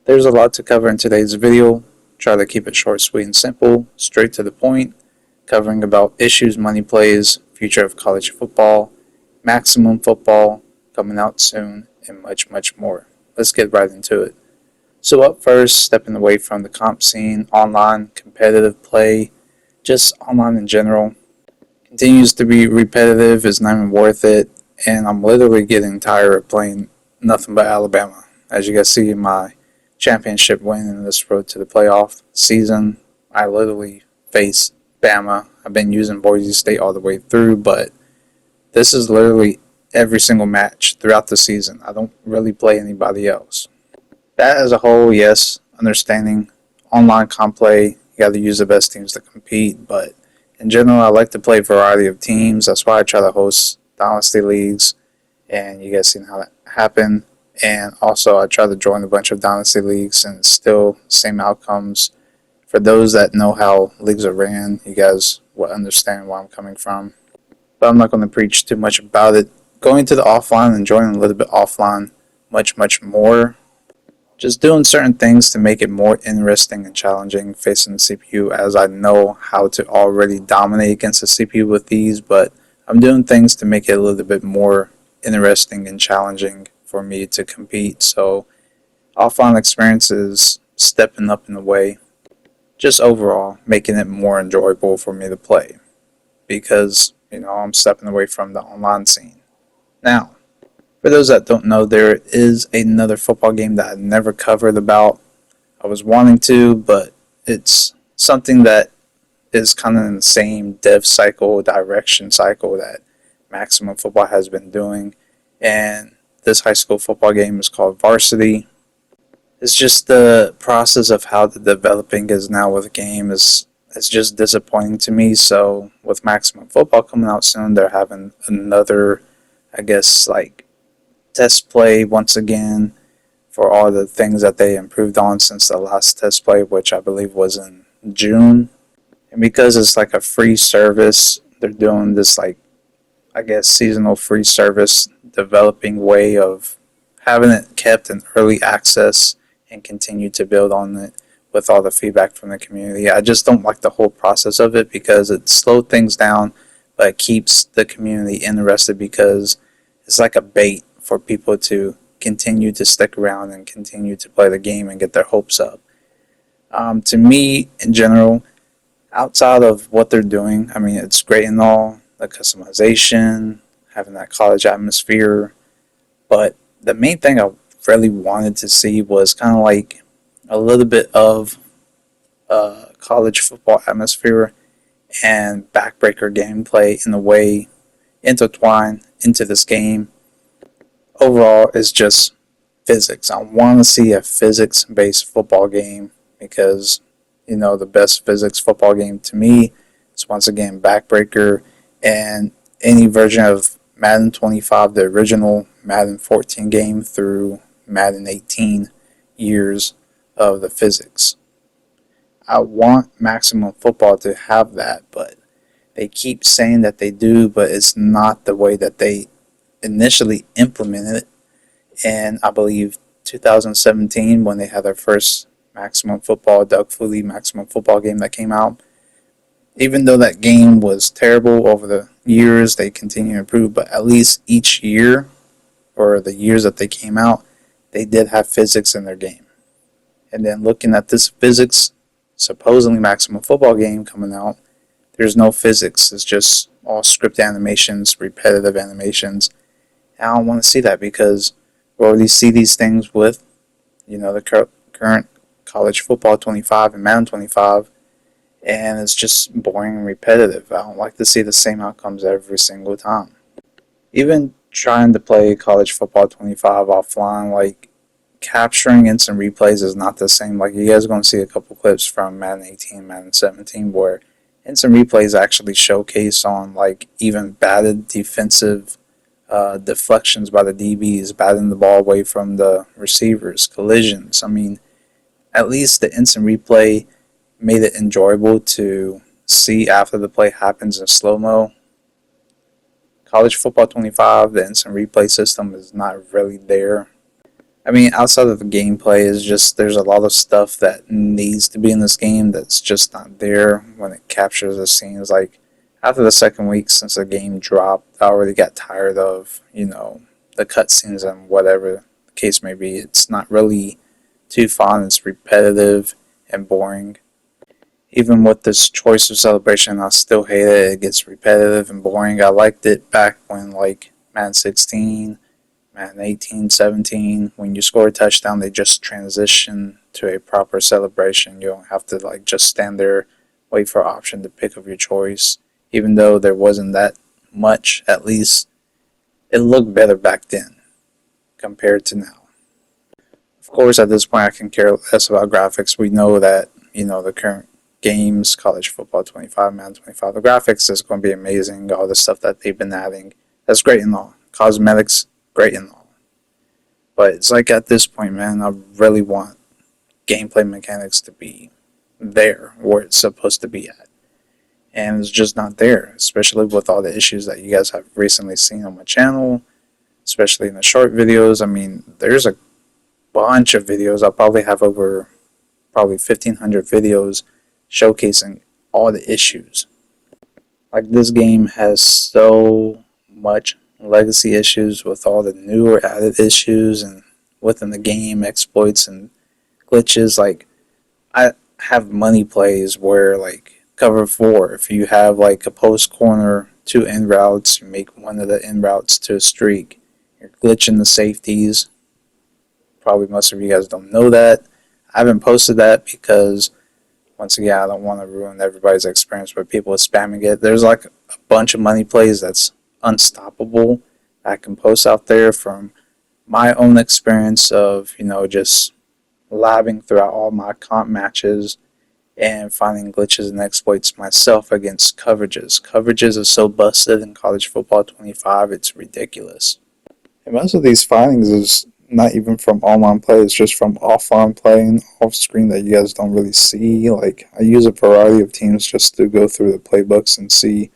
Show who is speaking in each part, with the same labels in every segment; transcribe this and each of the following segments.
Speaker 1: There's a lot to cover in today's video. Try to keep it short, sweet, and simple, straight to the point, covering about issues, money plays, future of college football, maximum football, coming out soon, and much, much more. Let's get right into it. So up first, stepping away from the comp scene, online, competitive play, just online in general, continues to be repetitive, is not even worth it, and I'm literally getting tired of playing nothing but Alabama. As you guys see in my championship win in this road to the playoff season, I literally face Bama. I've been using Boise State all the way through, but this is literally every single match throughout the season. I don't really play anybody else. That as a whole, yes, understanding online comp play, you got to use the best teams to compete, but in general, I like to play a variety of teams. That's why I try to host Dynasty Leagues, and you guys seen how that happened. And also, I try to join a bunch of Dynasty Leagues, and still same outcomes. For those that know how leagues are ran, you guys will understand where I'm coming from. But I'm not going to preach too much about it. Going to the offline and joining a little bit offline, much, much more. Just doing certain things to make it more interesting and challenging facing the CPU, as I know how to already dominate against the CPU with these, but I'm doing things to make it a little bit more interesting and challenging for me to compete. So offline experience is stepping up in a way, just overall making it more enjoyable for me to play, because I'm stepping away from the online scene. Now, for those that don't know, there is another football game that I never covered about. I was wanting to, but it's something that is kind of in the same dev cycle, direction cycle that Maximum Football has been doing. And this high school football game is called Varsity. It's just the process of how the developing is now with the game is just disappointing to me. So with Maximum Football coming out soon, they're having another, I guess, like test play once again for all the things that they improved on since the last test play, which I believe was in June. And because it's like a free service, they're doing this, like, I guess, seasonal free service developing way of having it kept in early access and continue to build on it with all the feedback from the community. I just don't like the whole process of it because it slowed things down, but it keeps the community interested because it's like a bait for people to continue to stick around and continue to play the game and get their hopes up. To me, in general, outside of what they're doing, I mean, it's great and all, the customization, having that college atmosphere, but the main thing I really wanted to see was kind of like a little bit of college football atmosphere and backbreaker gameplay in a way intertwined into this game. Overall, is just physics. I want to see a physics-based football game because, the best physics football game to me is once again backbreaker, and any version of Madden 25, the original Madden 14 game, through Madden 18 years of the physics. I want Maximum Football to have that, but they keep saying that they do, but it's not the way that they initially implemented it. And I believe 2017, when they had their first Maximum Football, Doug Flutie Maximum Football game that came out, even though that game was terrible over the years, they continue to improve, but at least each year, or the years that they came out, they did have physics in their game. And then looking at this physics, supposedly Maximum Football game coming out, there's no physics. It's just all script animations, repetitive animations. I don't want to see that because we already see these things with, the current college football 25 and Madden 25, and it's just boring and repetitive. I don't like to see the same outcomes every single time. Even trying to play college football 25 offline, like capturing instant replays is not the same. Like, you guys are going to see a couple clips from Madden 18, Madden 17, where instant replays actually showcase on like even batted defensive deflections by the DBs, batting the ball away from the receivers, collisions. I mean, at least the instant replay made it enjoyable to see after the play happens in slow-mo. College Football 25, the instant replay system is not really there. I mean, outside of the gameplay, is just there's a lot of stuff that needs to be in this game that's just not there when it captures the scenes. Like after the second week since the game dropped, I already got tired of the cutscenes and whatever the case may be. It's not really too fun. It's repetitive and boring. Even with this choice of celebration, I still hate it. It gets repetitive and boring. I liked it back when like Madden 16, Madden 18, 17, when you score a touchdown, they just transition to a proper celebration. You don't have to like just stand there, wait for an option to pick of your choice. Even though there wasn't that much, at least it looked better back then compared to now. Of course, at this point, I can care less about graphics. We know that, the current games, college football 25, Madden 25, the graphics is going to be amazing. All the stuff that they've been adding, that's great and all. Cosmetics, great and all. But it's like at this point, man, I really want gameplay mechanics to be there where it's supposed to be at. And it's just not there, especially with all the issues that you guys have recently seen on my channel, especially in the short videos. I mean, there's a bunch of videos. I'll probably have over 1,500 videos showcasing all the issues. Like this game has so much legacy issues with all the newer added issues and within the game exploits and glitches. Like I have money plays where like cover 4, if you have like a post corner 2 in routes, you make one of the in routes to a streak, you're glitching the safeties. Probably most of you guys don't know that. I haven't posted that because once again I don't want to ruin everybody's experience with people spamming it. There's like a bunch of money plays that's unstoppable I can post out there from my own experience of just labbing throughout all my comp matches and finding glitches and exploits myself against coverages. Coverages are so busted in college football 25, it's ridiculous. And most of these findings is not even from online play, it's just from offline play and off screen that you guys don't really see. Like I use a variety of teams just to go through the playbooks and see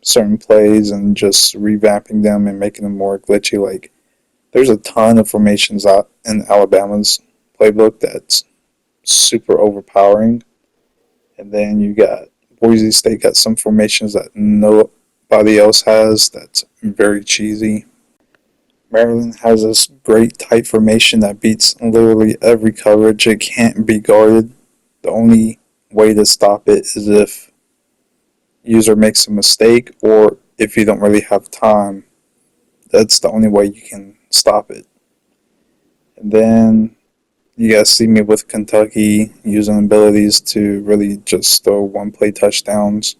Speaker 1: certain plays and just revamping them and making them more glitchy. Like there's a ton of formations out in Alabama's playbook that's super overpowering, and then you got Boise State got some formations that nobody else has that's very cheesy. Maryland has this great tight formation that beats literally every coverage. It can't be guarded. The only way to stop it is if user makes a mistake or if you don't really have time. That's the only way you can stop it. And then you guys see me with Kentucky using abilities to really just throw one play touchdowns.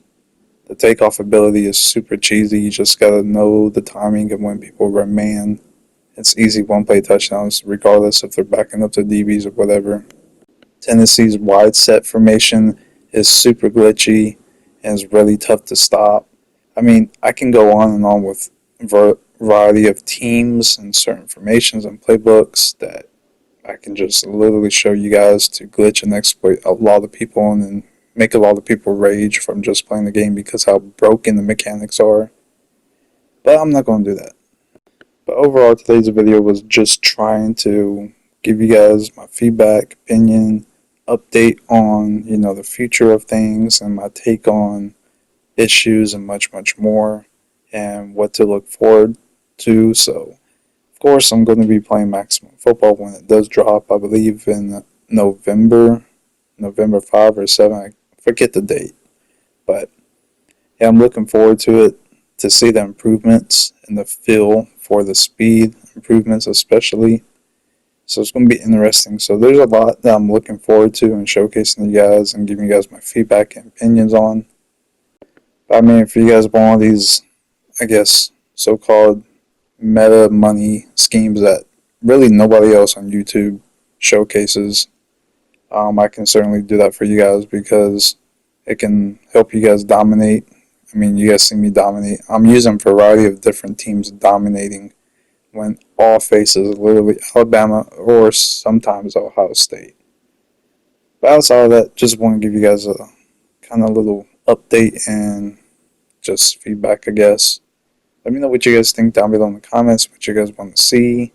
Speaker 1: The takeoff ability is super cheesy. You just gotta know the timing of when people run man. It's easy one play touchdowns regardless if they're backing up to DBs or whatever. Tennessee's wide set formation is super glitchy and is really tough to stop. I mean, I can go on and on with a variety of teams and certain formations and playbooks that I can just literally show you guys to glitch and exploit a lot of people and then make a lot of people rage from just playing the game because how broken the mechanics are. But I'm not going to do that. But overall, today's video was just trying to give you guys my feedback, opinion, update on, the future of things and my take on issues and much, much more and what to look forward to. So, of course, I'm going to be playing Maximum Football when it does drop, I believe in November 5 or 7, I forget the date. But, yeah, I'm looking forward to it, to see the improvements and the feel for the speed improvements especially. So it's going to be interesting. So there's a lot that I'm looking forward to and showcasing you guys and giving you guys my feedback and opinions on. But I mean, if you guys want all these, I guess, so-called meta money schemes that really nobody else on YouTube showcases, I can certainly do that for you guys because it can help you guys dominate. I mean, you guys see me dominate. I'm using a variety of different teams dominating when all faces literally Alabama or sometimes Ohio State. But outside of that, just want to give you guys a kind of little update and just feedback, I guess. Let me know what you guys think down below in the comments, what you guys want to see.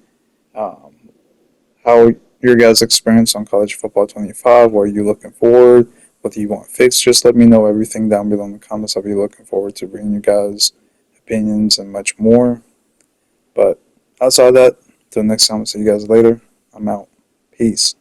Speaker 1: how your guys' experience on college football 25. What are you looking forward? What do you want fixed? Just let me know everything down below in the comments. I'll be looking forward to bringing you guys opinions and much more. But outside of that, till next time, I'll see you guys later. I'm out. Peace.